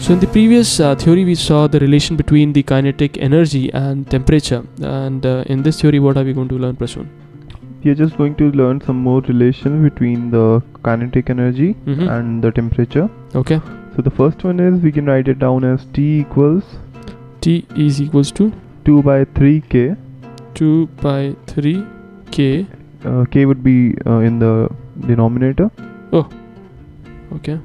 So in the previous theory, we saw the relation between the kinetic energy and temperature. And in this theory, what are we going to learn, Prasoon? We are just going to learn some more relation between the kinetic energy and the temperature. Okay. So the first one is, we can write it down as T is equals to 2 by 3K. 2 by 3 K. K would be in the denominator. Oh. Okay.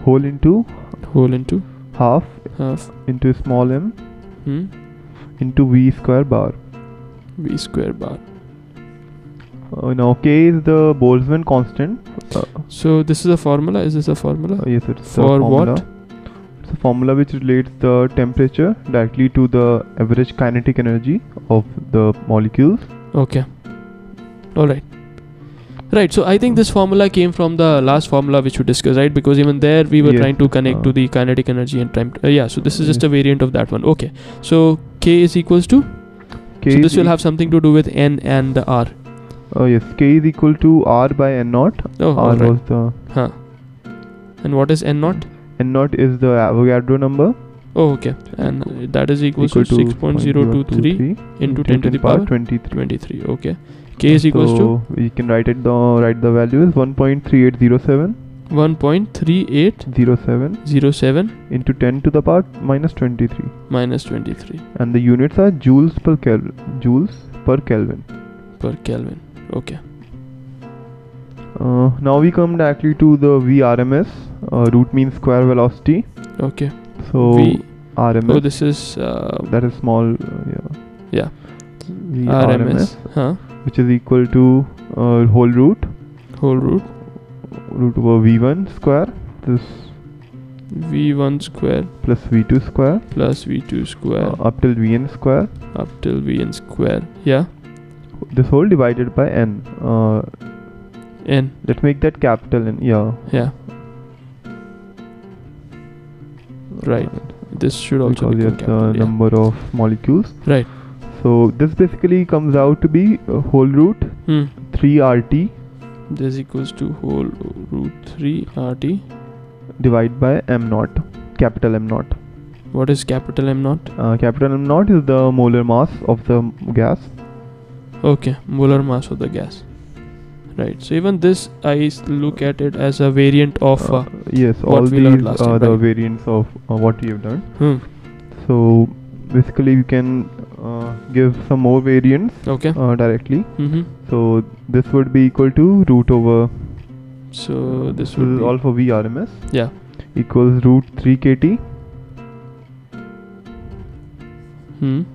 Whole into half into small m into V square bar. Now K is the Boltzmann constant. So this is a formula. Is this a formula? Yes, it's for a formula. what? It's a formula which relates the temperature directly to the average kinetic energy of the molecules. Okay. All right. Right, so I think this formula came from the last formula which we discussed, right? Because even there we were trying to connect to the kinetic energy and time. Yeah, so this is just a variant of that one. Okay, so K is equals to? So this will have something to do with N and the R. Oh yes, K is equal to R by N naught. Oh, R right. was the... And what is N naught? N naught is the Avogadro number. Oh, okay. And that is equals to 6.023 into 10 to the power 23. Okay. K is equals to? We can write the value is 1.3807. 1.3807 into 10 to the power minus 23. And the units are joules per Kelvin. Okay. Now we come directly to the VRMS, root mean square velocity. Okay. So RMS. Oh, this is that is small. Yeah. RMS. Which is equal to whole root over V1 square. This V1 square plus V2 square up till Vn square. Yeah. This whole divided by N. N. Let's make that capital N. Yeah. Right. This should also be the number of molecules. Right. So this basically comes out to be whole root 3 RT. This equals to whole root 3 RT divided by M naught, capital M naught. What is capital M naught? Capital M naught is the molar mass of the gas. Okay, molar mass of the gas. Right. So even this, I look at it as a variant of yes, all these are the variants of what we have done. So basically we can give some more variants directly. So this would be equal to root over. So this would be all for VRMS. Yeah. Equals root 3 KT. 3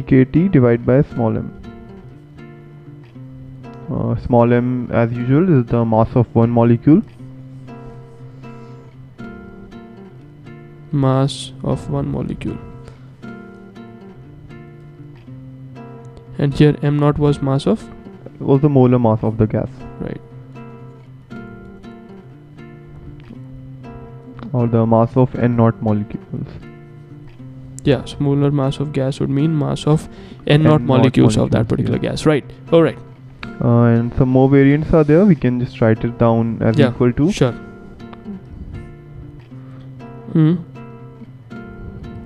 KT divided by small m. Small m, as usual, is the mass of one molecule. Mass of one molecule. And here m naught was mass of? Was the molar mass of the gas. Right. Or the mass of n naught molecules. Yeah, so molar mass of gas would mean mass of n naught molecules of that particular gas. Right. Alright. And some more variants are there. We can just write it down as equal to. Sure.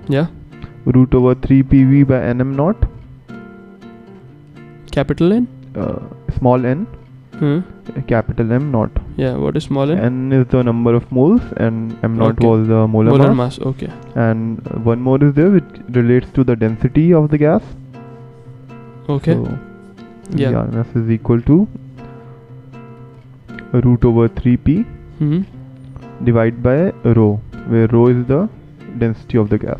Yeah. Root over 3 PV by nm naught. Capital N? Small n. Capital M naught. Yeah, what is small n? N is the number of moles and M naught was the molar mass. Okay. And one more is there which relates to the density of the gas. Okay. So VRMS is equal to root over 3p divided by rho, where rho is the density of the gas.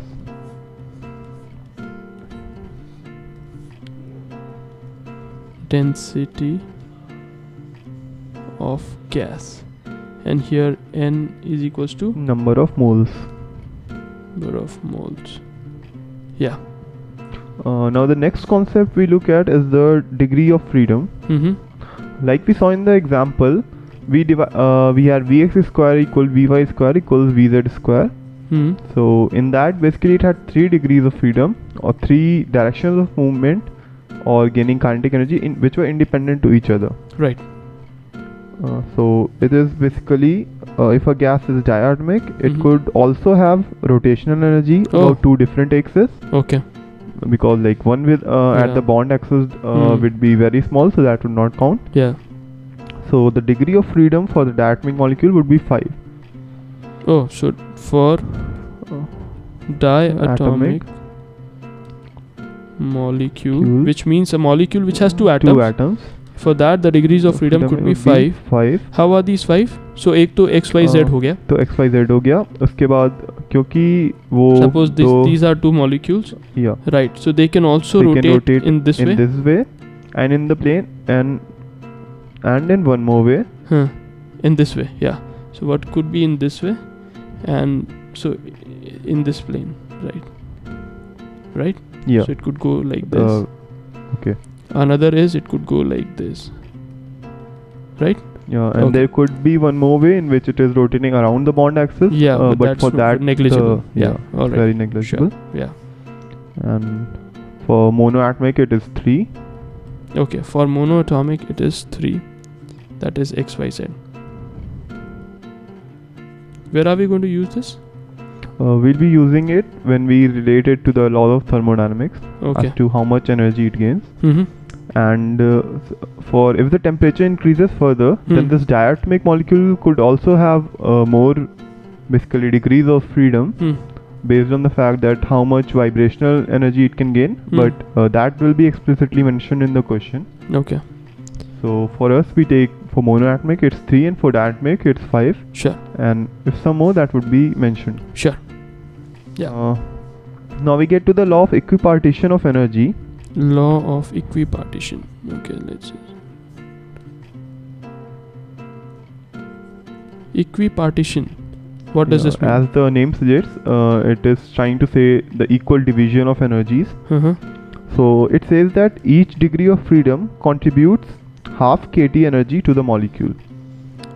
Density of gas, and here N is equals to number of moles. Yeah. Now the next concept we look at is the degree of freedom. Like we saw in the example, we had Vx square equal Vy square equals Vz square. So in that, basically it had 3 degrees of freedom, or 3 directions of movement or gaining kinetic energy which were independent to each other. Right. So it is basically if a gas is diatomic, it Mhm. could also have rotational energy Oh. about two different axes, Okay. because like one with at Yeah. the bond axis Hmm. would be very small, so that would not count. Yeah. So the degree of freedom for the diatomic molecule would be 5. Oh, so for Uh, diatomic molecule, Molecule. which means a molecule which has two atoms. Two atoms. For that, the degrees of freedom could be 5. 5. How are these 5? So एक तो x y z हो गया. तो XYZ हो गया. उसके बाद क्योंकि वो Suppose these are two molecules. yeah, Right. So they can also they can rotate in this way. this way, and in the plane, and in one more way. Huh. In this way. Yeah. So what could be in this way, and so in this plane, right? Right. Yeah. So it could go like this. Okay. Another is it could go like this. Right. Yeah, and Okay. there could be one more way in which it is rotating around the bond axis. Yeah, but but that's for that negligible. Yeah. All it's right. very negligible. Sure. Yeah. And for monoatomic it is 3. Okay. For monoatomic it is 3. That is XYZ. Where are we going to use this? We'll be using it when we relate it to the law of thermodynamics Okay. as to how much energy it gains. Mm-hmm. And for if the temperature increases further, then Hmm. this diatomic molecule could also have more basically degrees of freedom Hmm. based on the fact that how much vibrational energy it can gain, Hmm. but that will be explicitly mentioned in the question. Okay. So for us we take for monoatomic it's 3 and for diatomic it's 5, Sure. and if some more that would be mentioned. Sure. Yeah. Now we get to the law of equipartition of energy. Law of equipartition. Okay, let's see. Equipartition. What does this mean? As the name suggests, it is trying to say the equal division of energies. Uh-huh. So it says that each degree of freedom contributes half kT energy to the molecule.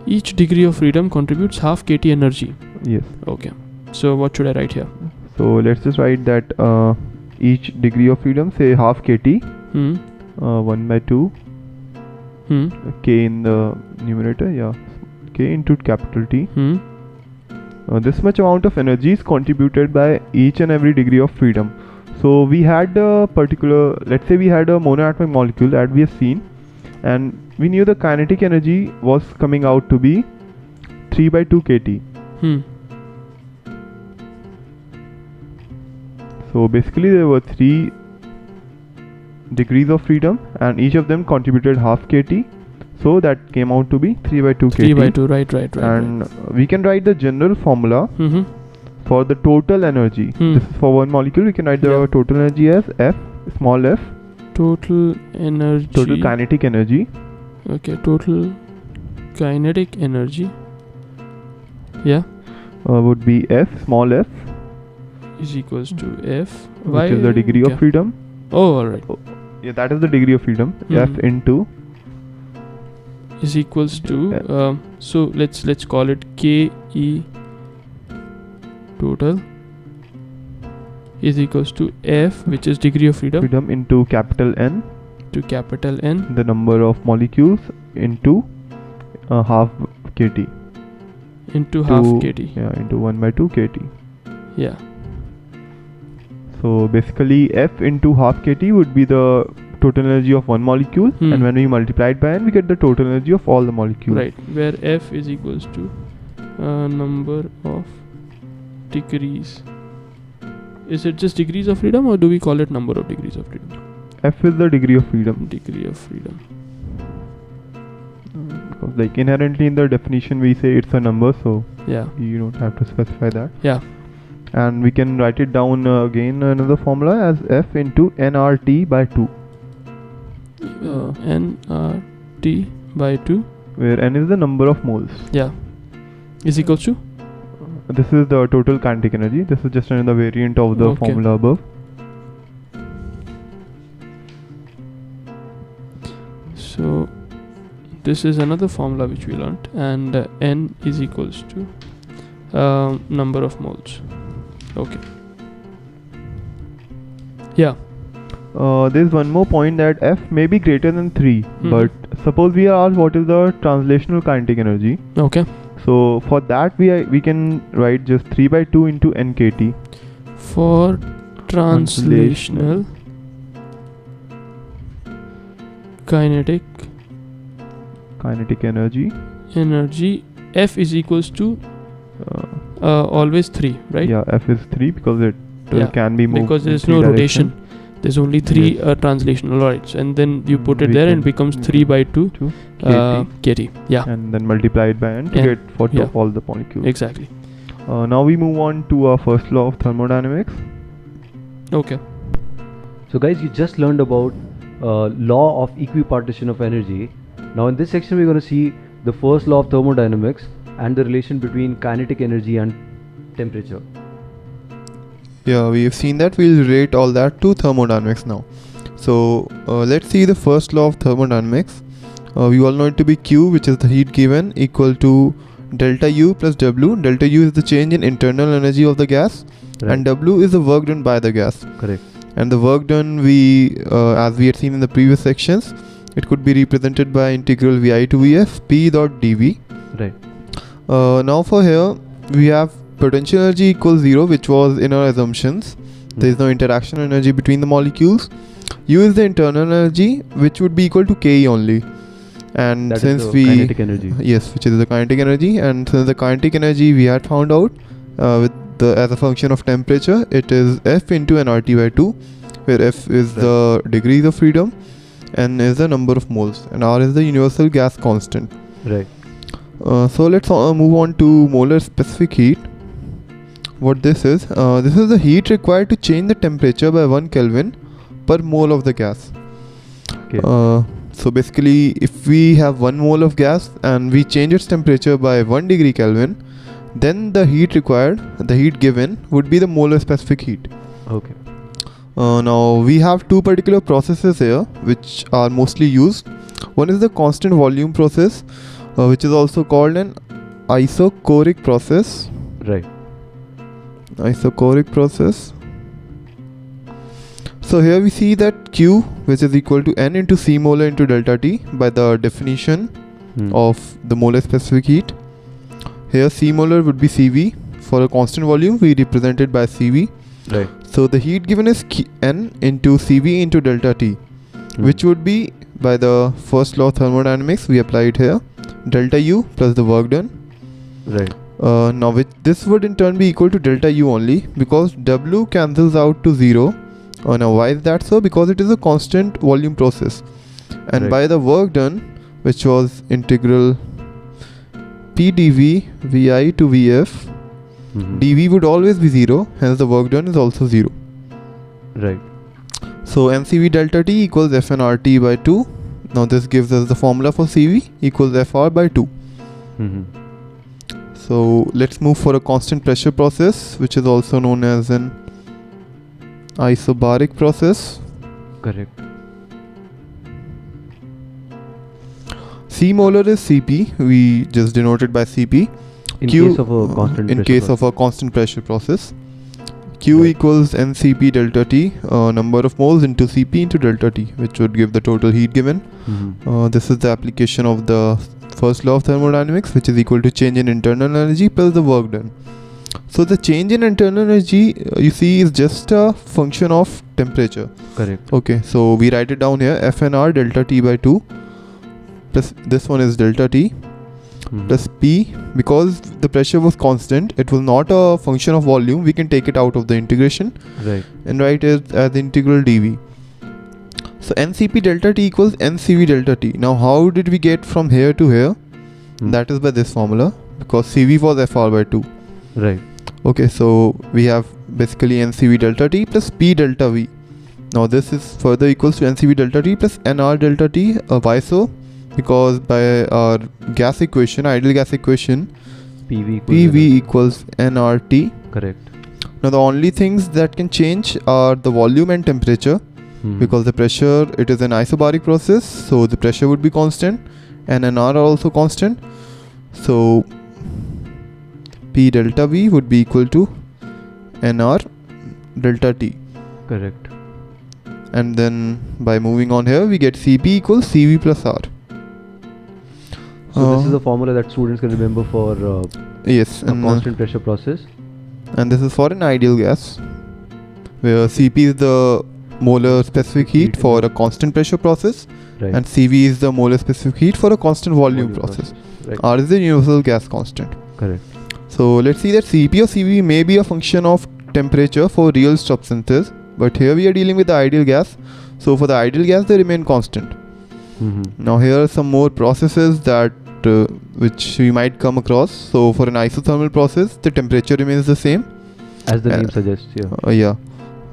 Each degree of freedom contributes half kT energy. Yes. Okay. So what should I write here? So let's just write that each degree of freedom, say half kT, Hmm. 1 by 2, Hmm. K in the numerator, yeah, K into capital T. Hmm. This much amount of energy is contributed by each and every degree of freedom. So we had a particular, let's say we had a monoatomic molecule that we have seen, and we knew the kinetic energy was coming out to be 3 by 2 kT. Hmm. So basically there were 3 degrees of freedom and each of them contributed half kT. So that came out to be 3 by 2 kT. 3 by 2. Right. And we can write the general formula Mm-hmm. for the total energy. Hmm. This is for one molecule. We can write the Yeah. total energy as F, small f, Total energy. total kinetic energy. Okay. Total kinetic energy. Yeah. Would be F, small f, Is equals to F. which is the degree of freedom. Oh, alright. Yeah, that is the degree of freedom. F Hmm. into Is equals to so let's call it KE total is equals to F, which is degree of freedom, freedom into capital N, to capital N the number of molecules, into half kT. into half kT. Yeah, into 1 by 2 kT. Yeah. So basically F into half kT would be the total energy of one molecule, Hmm. and when we multiply it by N we get the total energy of all the molecules. Right. Where F is equals to number of degrees. Is it just degrees of freedom, or do we call it number of degrees of freedom? F is the degree of freedom. Degree of freedom. Because like inherently in the definition we say it's a number, so Yeah. you don't have to specify that. Yeah. And we can write it down again another formula as F into nRT by 2, nRT by 2. where N is the number of moles. Yeah. Is equals to This is the total kinetic energy. This is just another variant of the Okay. formula above. So this is another formula which we learnt, and N is equals to number of moles. Okay. Yeah. There's one more point that F may be greater than 3, but suppose we are asked what is the translational kinetic energy. Okay. So for that we can write just 3 by 2 into nkt. For translational kinetic energy, F is equals to always 3, right? Yeah, F is 3 because it can be moved because there's no rotation. There's only 3 translational, right? And then you put it there and it becomes 3 by 2 kT. Yeah. And then multiply it by n to get for all the molecules. Exactly. Now we move on to our first law of thermodynamics. Okay. So guys, you just learned about law of equipartition of energy. Now in this section we're going to see the first law of thermodynamics and the relation between kinetic energy and temperature. Yeah, we have seen that. We'll relate all that to thermodynamics now. So let's see the first law of thermodynamics. We all know it to be Q, which is the heat given, equal to delta U plus W. Delta U is the change in internal energy of the gas, and W is the work done by the gas. Correct. And the work done, as we had seen in the previous sections, it could be represented by integral Vi to Vf P dot dV. Right. Now for here we have potential energy equals 0, which was in our assumptions. There is no interaction energy between the molecules. U is the internal energy, which would be equal to Ke only. And that since is the kinetic energy. Yes, which is the kinetic energy. And since the kinetic energy we had found out as a function of temperature, it is F into nRT by 2, where F is the degrees of freedom, N is the number of moles, and R is the universal gas constant. Right. So let's move on to molar specific heat. What this is the heat required to change the temperature by 1 Kelvin per mole of the gas. Okay. So basically, if we have 1 mole of gas and we change its temperature by 1 degree Kelvin, then the heat required, the heat given, would be the molar specific heat. Okay. Now we have two particular processes here which are mostly used. One is the constant volume process, which is also called an isochoric process. Right. Isochoric process. So here we see that Q, which is equal to N into C molar into delta T by the definition of the molar specific heat. Here C molar would be CV. For a constant volume we represent it by CV. Right. So the heat given is N into CV into delta T, which would be, by the first law of thermodynamics we applied here, delta U plus the work done. Right. Now this would in turn be equal to delta U only, because W cancels out to 0. Now why is that so? Because it is a constant volume process, and by the work done, which was integral P dV Vi to Vf, dV would always be 0, hence the work done is also 0. Right. So mCV delta T equals FnRT by 2. Now this gives us the formula for CV equals Fr by 2. So let's move for a constant pressure process, which is also known as an isobaric process. Correct. C molar is Cp, we just denote it by Cp. In Q, case of a constant in pressure case of a constant pressure process. Q equals NCP delta T, number of moles into Cp into delta T, which would give the total heat given. This is the application of the first law of thermodynamics, which is equal to change in internal energy plus the work done. So the change in internal energy, you see, is just a function of temperature. Correct. Okay, so we write it down here, FnR delta T by 2 plus this one is delta T plus P. Because the pressure was constant, it was not a function of volume, we can take it out of the integration, right, and write it as integral dV. So NCP delta T equals NCV delta T. Now how did we get from here to here? That is by this formula, because CV was Fr by 2. Right. Okay, so we have basically NCV delta T plus P delta V. Now this is further equals to NCV delta T plus NR delta T. Why so? Because by our gas equation, ideal gas equation, PV equals nRT. Correct. Now the only things that can change are the volume and temperature, because the pressure, it is an isobaric process, so the pressure would be constant and NR are also constant. So P delta V would be equal to NR delta T. Correct. and then by moving on here we get Cp equals Cv plus R. So this is a formula that students can remember for yes, a constant pressure process. And this is for an ideal gas, where Cp is the molar specific heat for a constant pressure process, Right. and Cv is the molar specific heat for a constant volume process. Right. R is the universal gas constant. Correct. So let's see that Cp or Cv may be a function of temperature for real substances, but here we are dealing with the ideal gas. So for the ideal gas they remain constant. Now here are some more processes that which we might come across. So for an isothermal process the temperature remains the same. As the name suggests, yeah. Yeah.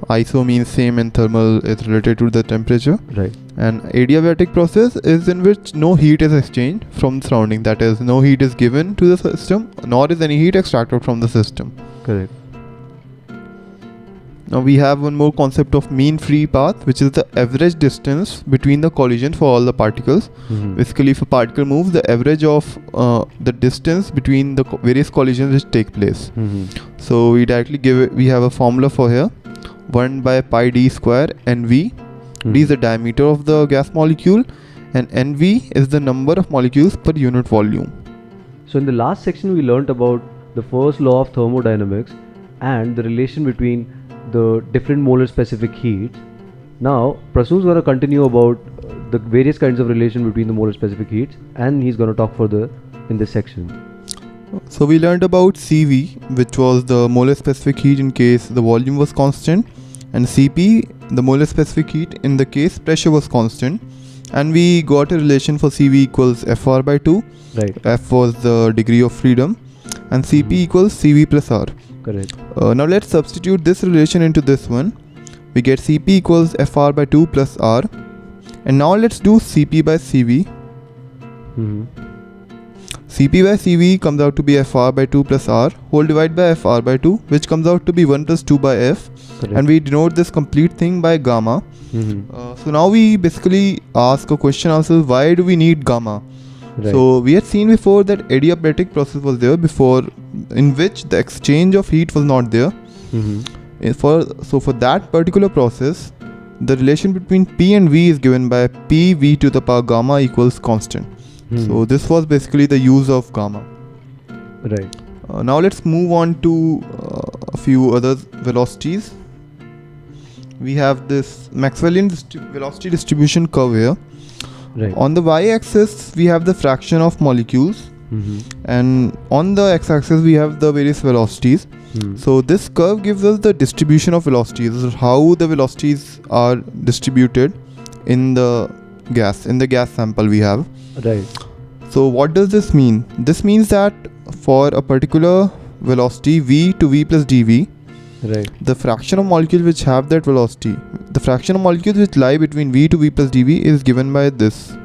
Iso means same and thermal is related to the temperature. Right. And adiabatic process is in which no heat is exchanged from the surrounding, that is no heat is given to the system nor is any heat extracted from the system. Correct. Now we have one more concept of mean free path, which is the average distance between the collision for all the particles. Basically if a particle moves, the average of the distance between the various collisions which take place. So we directly we have a formula for here, 1 by pi d square nv. D is the diameter of the gas molecule and nv is the number of molecules per unit volume. So in the last section we learnt about the first law of thermodynamics and the relation between the different molar specific heats. Now Prasu is going to continue about the various kinds of relation between the molar specific heats, and he's going to talk further in this section. So we learned about Cv, which was the molar specific heat in case the volume was constant, and Cp, the molar specific heat in the case pressure was constant, and we got a relation for Cv equals Fr by 2. Right. F was the degree of freedom and Cp equals Cv plus R. Correct. Now let's substitute this relation into this one. We get Cp equals Fr by 2 plus R, and now let's do Cp by Cv. Cp by Cv comes out to be Fr by 2 plus R whole divided by Fr by 2, which comes out to be 1 plus 2 by F. Correct. And we denote this complete thing by gamma. So now we basically ask a question ourselves, why do we need gamma? Right. So we had seen before that adiabatic process was there before, in which the exchange of heat was not there. So for that particular process, the relation between P and V is given by P V to the power gamma equals constant. So this was basically the use of gamma. Right. Now let's move on to a few other velocities. We have this Maxwellian velocity distribution curve here. Right. On the y-axis we have the fraction of molecules, and on the x-axis we have the various velocities. So this curve gives us the distribution of velocities, how the velocities are distributed in the gas sample we have. Right. So what does this mean? This means that for a particular velocity v to v plus dv, Right. the fraction of molecules which have that velocity, the fraction of molecules which lie between v to v plus dv is given by this.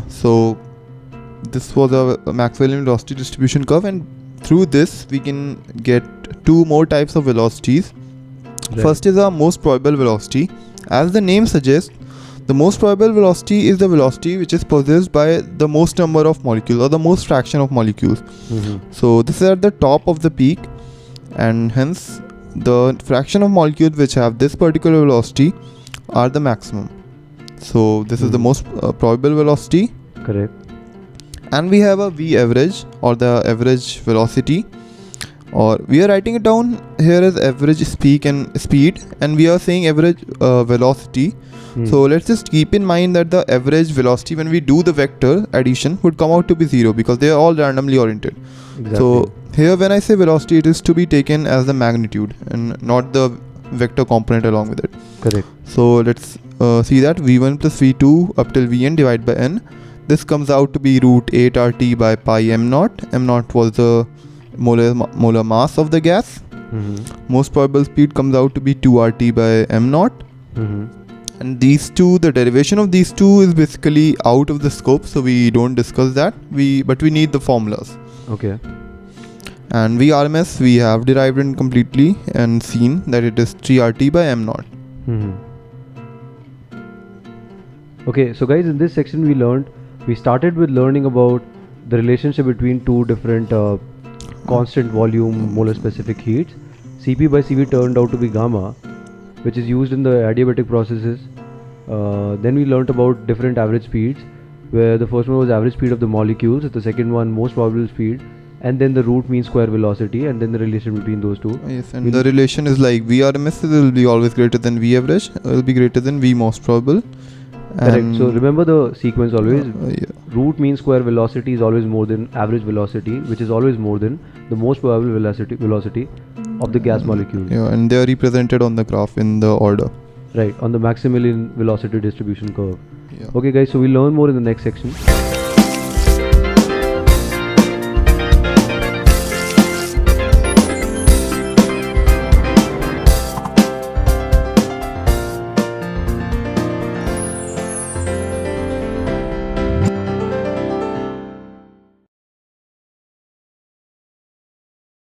So this was a Maxwellian velocity distribution curve, and through this we can get two more types of velocities. Right. First is our most probable velocity. As the name suggests, the most probable velocity is the velocity which is possessed by the most number of molecules or the most fraction of molecules. So this is at the top of the peak, and hence the fraction of molecules which have this particular velocity are the maximum. So this is the most probable velocity. Correct. And we have a V average, or the average velocity, or we are writing it down here as average speed, and we are saying average velocity. So let's just keep in mind that the average velocity when we do the vector addition would come out to be 0 because they are all randomly oriented. Exactly. So here when I say velocity, it is to be taken as the magnitude and not the vector component along with it. Correct. So let's see that v1 plus v2 up till vn divided by n. This comes out to be root 8 RT by pi m naught. M naught was the molar mass of the gas. Most probable speed comes out to be 2 RT by m naught. And these two, the derivation of these two is basically out of the scope, so we don't discuss that. But we need the formulas. Okay. And VRMS we have derived it completely and seen that it is 3 RT by m naught. Okay, so guys, in this section we started with learning about the relationship between two different constant volume molar specific heats. Cp by Cv turned out to be gamma. which is used in the adiabatic processes. Then we learnt about different average speeds, where the first one was average speed of the molecules, the second one most probable speed, and then the root mean square velocity, and then the relation between those two. Yes, and the relation is like VRMS will be always greater than V average, will be greater than V most probable. Correct. So remember the sequence always. Yeah. Root mean square velocity is always more than average velocity, which is always more than the most probable velocity of the gas molecule. Yeah, and they are represented on the graph in the order. Right, on the Maximilian velocity distribution curve. Yeah. Okay guys, so we'll learn more in the next section.